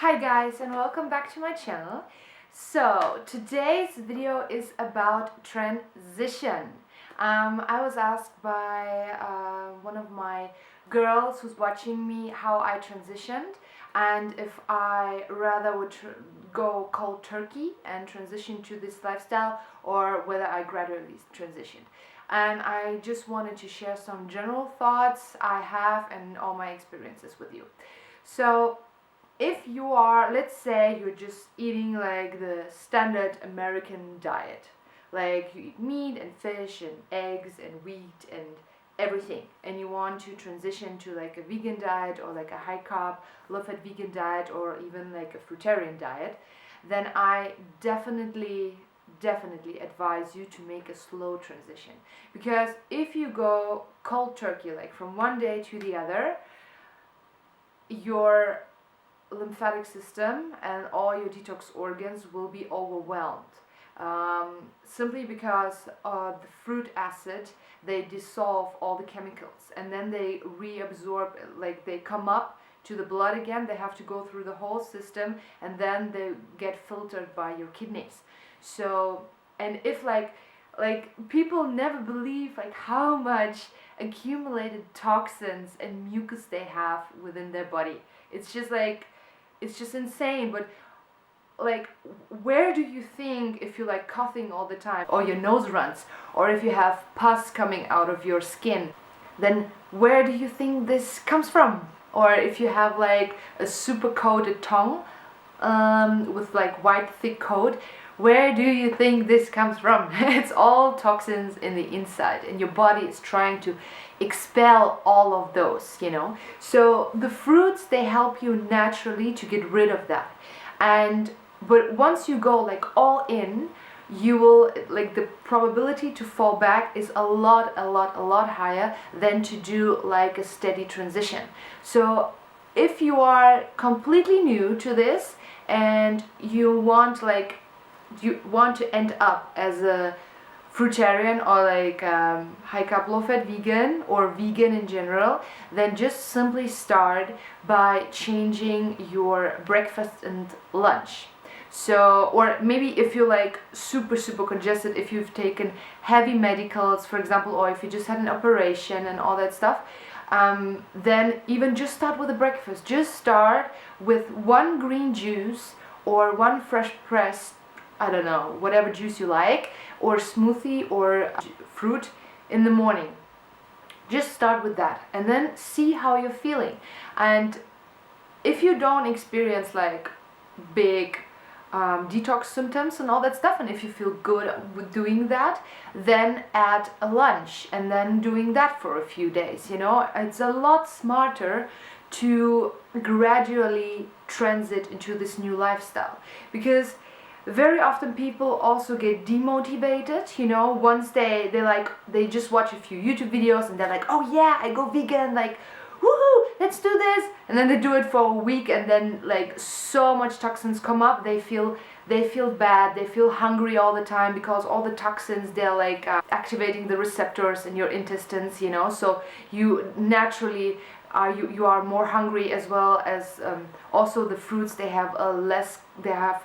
Hi guys, and welcome back to my channel. So today's video is about transition. I was asked by one of my girls who's watching me how I transitioned and if I rather would go cold turkey and transition to this lifestyle or whether I gradually transitioned. And I just wanted to share some general thoughts I have and all my experiences with you. So if you are, let's say you're just eating like the standard American diet, like you eat meat and fish and eggs and wheat and everything, and you want to transition to like a vegan diet or like a high carb, low fat vegan diet or even like a fruitarian diet, then I definitely advise you to make a slow transition. Because if you go cold turkey, like from one day to the other, your lymphatic system and all your detox organs will be overwhelmed, simply because the fruit acid, they dissolve all the chemicals and then they reabsorb, like they come up to the blood again. They have to go through the whole system and then they get filtered by your kidneys. So, and if like people never believe like how much accumulated toxins and mucus they have within their body. It's just insane. But like, where do you think, if you're like coughing all the time or your nose runs or if you have pus coming out of your skin, then where do you think this comes from? Or if you have like a super coated tongue with like white thick coat, where do you think this comes from? It's all toxins in the inside and your body is trying to expel all of those, you know. So the fruits, they help you naturally to get rid of that. But once you go like all in, you will, like, the probability to fall back is a lot higher than to do like a steady transition. So if you are completely new to this and you want to end up as a fruitarian or like high carb low fat vegan or vegan in general, then just simply start by changing your breakfast and lunch. So, or maybe if you're like super congested, if you've taken heavy medicals, for example, or if you just had an operation and all that stuff, then even just start with a breakfast. Just start with one green juice or one fresh pressed, I don't know, whatever juice you like, or smoothie or fruit in the morning. Just start with that and then see how you're feeling. And if you don't experience like big detox symptoms and all that stuff, and if you feel good with doing that, then add a lunch and then doing that for a few days. You know, it's a lot smarter to gradually transit into this new lifestyle, because very often people also get demotivated, you know, once they just watch a few YouTube videos and they're like, oh yeah, I go vegan, like, woohoo, let's do this, and then they do it for a week and then like so much toxins come up, they feel bad, they feel hungry all the time because all the toxins, they're like activating the receptors in your intestines, you know, so you naturally you are more hungry, as well as also the fruits, they have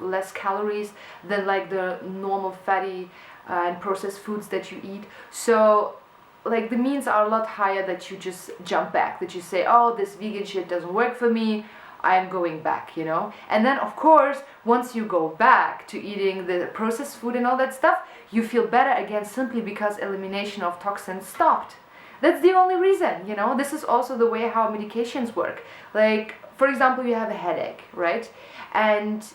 less calories than like the normal fatty and processed foods that you eat. So like the means are a lot higher that you just jump back, that you say, oh, this vegan shit doesn't work for me, I'm going back, you know. And then of course, once you go back to eating the processed food and all that stuff, you feel better again, simply because elimination of toxins stopped. That's the only reason, you know. This is also the way how medications work. Like, for example, you have a headache, right? And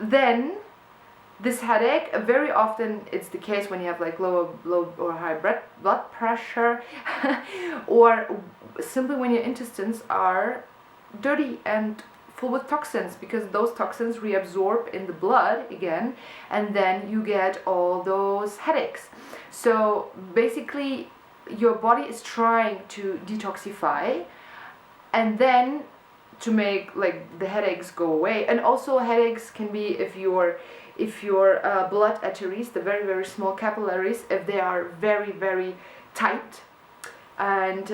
then this headache, very often it's the case when you have like low or high blood pressure or simply when your intestines are dirty and full with toxins, because those toxins reabsorb in the blood again, and then you get all those headaches. So basically your body is trying to detoxify and then to make like the headaches go away. And also headaches can be if your blood arteries, the very small capillaries, if they are very tight and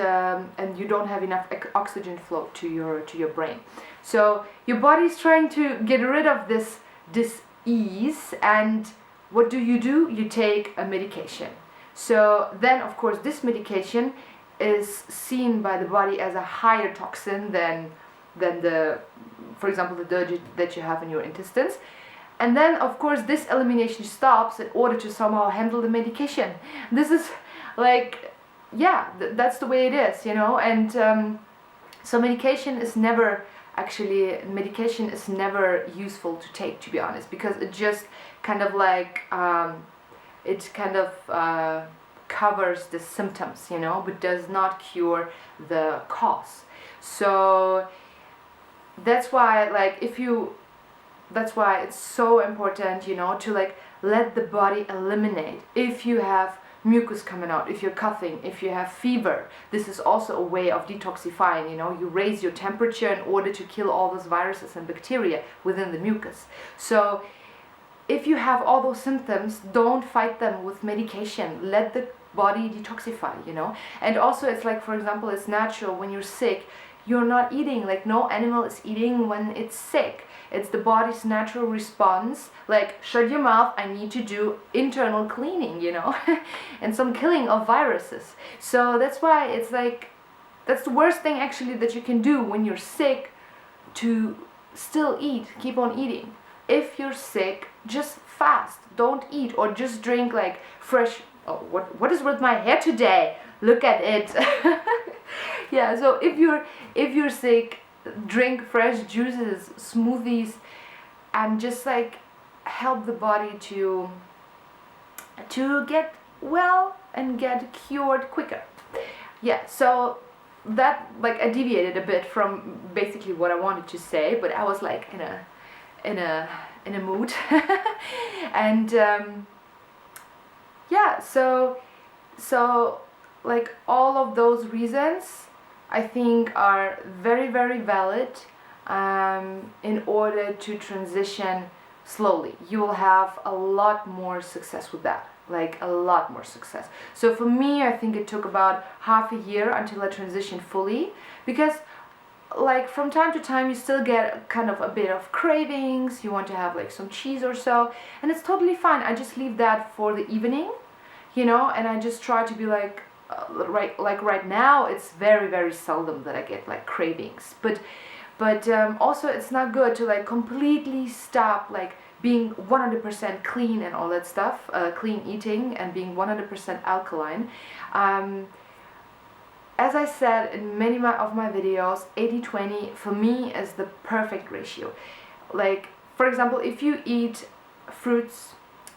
you don't have enough oxygen flow to your brain. So your body's trying to get rid of this dis-ease, and what do? You take a medication. So then of course this medication is seen by the body as a higher toxin than the, for example, the dirt that you have in your intestines. And then of course this elimination stops in order to somehow handle the medication. This is like, yeah, that's the way it is, you know. And so medication is never useful to take, to be honest, because it just kind of like covers the symptoms, you know, but does not cure the cause. So that's why, like, that's why it's so important, you know, to like let the body eliminate. If you have mucus coming out, if you're coughing, if you have fever, this is also a way of detoxifying, you know. You raise your temperature in order to kill all those viruses and bacteria within the mucus. So if you have all those symptoms, don't fight them with medication. Let the body detoxify, you know. And also it's like, for example, it's natural when you're sick, you're not eating, like no animal is eating when it's sick. It's the body's natural response, like, shut your mouth, I need to do internal cleaning, you know, and some killing of viruses. So that's why it's like, that's the worst thing actually that you can do when you're sick, to still eat, keep on eating. If you're sick, just fast, don't eat, or just drink like fresh, oh, what is with my hair today? Look at it. Yeah, so if you're sick, drink fresh juices, smoothies, and just like help the body to get well and get cured quicker. Yeah, so that, like, I deviated a bit from basically what I wanted to say, but I was like in a mood. And yeah, so like all of those reasons I think are very, very valid in order to transition slowly. You will have a lot more success with that, like a lot more success. So for me, I think it took about half a year until I transitioned fully, because like from time to time you still get kind of a bit of cravings, you want to have like some cheese or so, and it's totally fine. I just leave that for the evening, you know, and I just try to be like, right now it's very, very seldom that I get like cravings, but also it's not good to like completely stop like being 100% clean and all that stuff, clean eating and being 100% alkaline. As I said in many of my videos, 80-20 for me is the perfect ratio. Like, for example, if you eat fruits,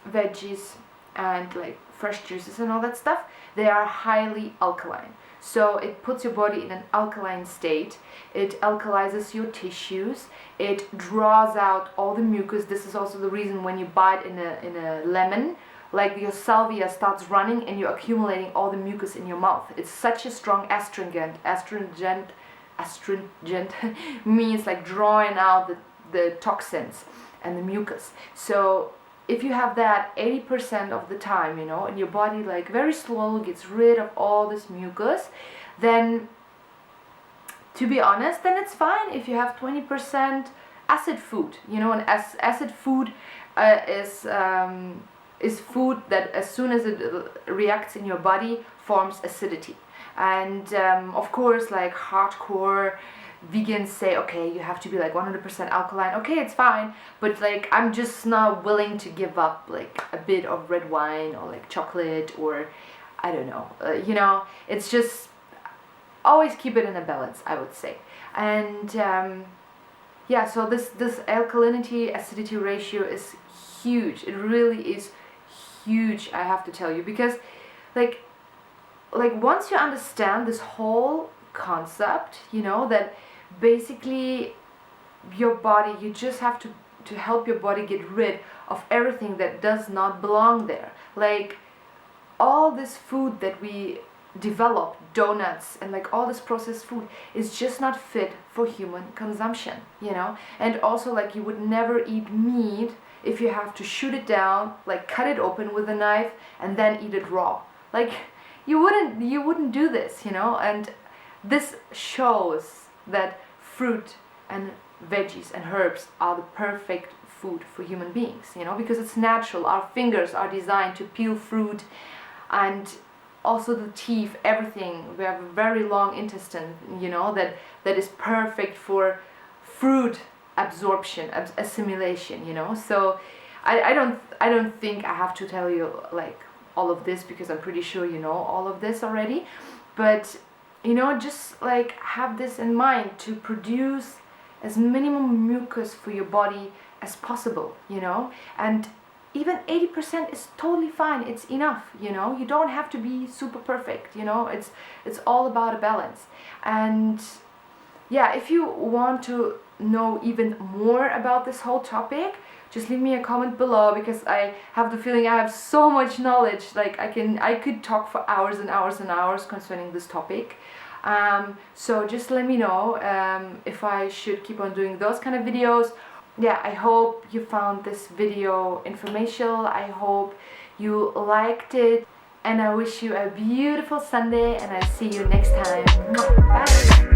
veggies, and like fresh juices and all that stuff, they are highly alkaline. So it puts your body in an alkaline state. It alkalizes your tissues. It draws out all the mucus. This is also the reason when you bite in a lemon, like your salvia starts running and you're accumulating all the mucus in your mouth. It's such a strong astringent. Astringent means like drawing out the toxins and the mucus. So if you have that 80% of the time, you know, and your body like very slowly gets rid of all this mucus, then to be honest, then it's fine if you have 20% acid food, you know. And acid food is food that as soon as it reacts in your body forms acidity. And of course, like hardcore vegans say, okay, you have to be like 100% alkaline. Okay, it's fine, but like I'm just not willing to give up like a bit of red wine or like chocolate or I don't know, you know. It's just always keep it in a balance, I would say. And yeah, so this alkalinity acidity ratio is huge. It really is huge, I have to tell you, because like once you understand this whole concept, you know, that basically your body, you just have to help your body get rid of everything that does not belong there. Like all this food that we develop, donuts and like all this processed food, is just not fit for human consumption, you know. And also like you would never eat meat if you have to shoot it down, like cut it open with a knife and then eat it raw. Like you wouldn't do this, you know. And this shows that fruit and veggies and herbs are the perfect food for human beings, you know, because it's natural. Our fingers are designed to peel fruit, and also the teeth, everything. We have a very long intestine, you know, that is perfect for fruit absorption, assimilation, you know. So I don't think I have to tell you like all of this, because I'm pretty sure you know all of this already. But you know, just like have this in mind, to produce as minimum mucus for your body as possible, you know. And even 80% is totally fine. It's enough, you know. You don't have to be super perfect, you know. It's all about a balance. And yeah, if you want to know even more about this whole topic, just leave me a comment below, because I have the feeling I have so much knowledge. Like I could talk for hours and hours and hours concerning this topic. So just let me know if I should keep on doing those kind of videos. Yeah, I hope you found this video informational. I hope you liked it, and I wish you a beautiful Sunday, and I'll see you next time. Bye!